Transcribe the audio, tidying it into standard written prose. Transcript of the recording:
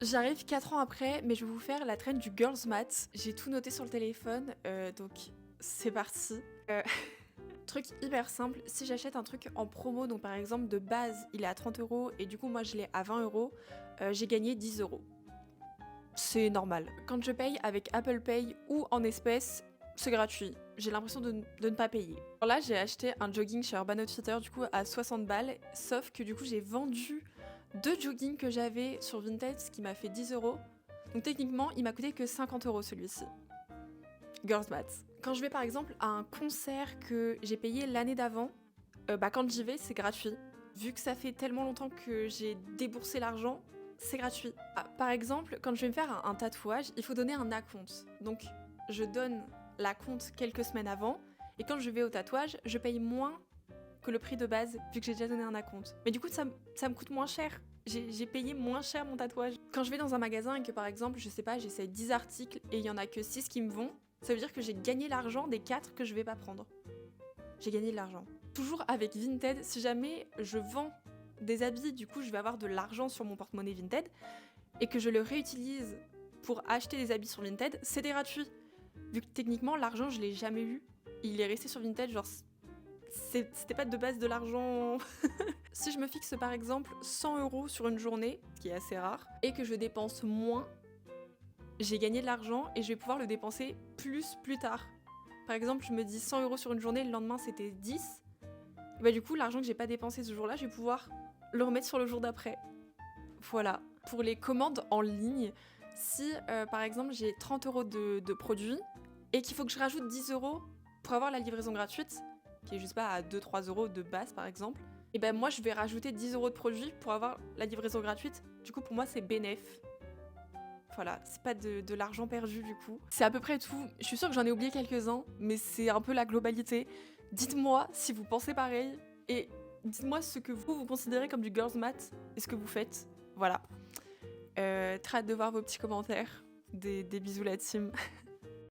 J'arrive 4 ans après, mais je vais vous faire la traîne du girls math. J'ai tout noté sur le téléphone, donc c'est parti. Heu, truc hyper simple, si j'achète un truc en promo, donc par exemple de base, il est à 30 € et du coup moi je l'ai à 20 €, j'ai gagné 10 €. C'est normal. Quand je paye avec Apple Pay ou en espèces, c'est gratuit. J'ai l'impression de ne pas payer. Alors là, j'ai acheté un jogging chez Urban Outfitters du coup à 60 balles, sauf que du coup j'ai vendu 2 joggings que j'avais sur Vinted, ce qui m'a fait 10 €. Donc techniquement, il m'a coûté que 50 € celui-ci. Girls Math. Quand je vais par exemple à un concert que j'ai payé l'année d'avant, quand j'y vais, c'est gratuit. Vu que ça fait tellement longtemps que j'ai déboursé l'argent, c'est gratuit. Ah, par exemple, quand je vais me faire un tatouage, il faut donner un acompte. Donc, je donne l'acompte quelques semaines avant, et quand je vais au tatouage, je paye moins que le prix de base, vu que j'ai déjà donné un acompte. Mais du coup, ça me coûte moins cher. J'ai payé moins cher mon tatouage. Quand je vais dans un magasin et que par exemple, je sais pas, j'essaie 10 articles et il y en a que 6 qui me vont, ça veut dire que j'ai gagné l'argent des 4 que je vais pas prendre. J'ai gagné de l'argent. Toujours avec Vinted, si jamais je vends des habits, du coup je vais avoir de l'argent sur mon porte-monnaie Vinted, et que je le réutilise pour acheter des habits sur Vinted, c'est gratuit. Vu que techniquement l'argent je l'ai jamais eu, il est resté sur Vinted, genre c'était pas de base de l'argent. Si je me fixe par exemple 100 € sur une journée, ce qui est assez rare, et que je dépense moins, j'ai gagné de l'argent et je vais pouvoir le dépenser plus tard. Par exemple, je me dis 100 € sur une journée, le lendemain c'était 10. Et bah du coup, l'argent que j'ai pas dépensé ce jour-là, je vais pouvoir le remettre sur le jour d'après. Voilà. Pour les commandes en ligne, si par exemple j'ai 30 € de produits et qu'il faut que je rajoute 10 € pour avoir la livraison gratuite, qui est juste pas à 2-3 € de base par exemple, et ben moi je vais rajouter 10 € de produits pour avoir la livraison gratuite. Du coup pour moi c'est bénéf. Voilà, c'est pas de l'argent perdu du coup. C'est à peu près tout. Je suis sûre que j'en ai oublié quelques-uns, mais c'est un peu la globalité. Dites-moi si vous pensez pareil et dites-moi ce que vous considérez comme du girls math et ce que vous faites. Voilà. Très hâte de voir vos petits commentaires. Des bisous la team.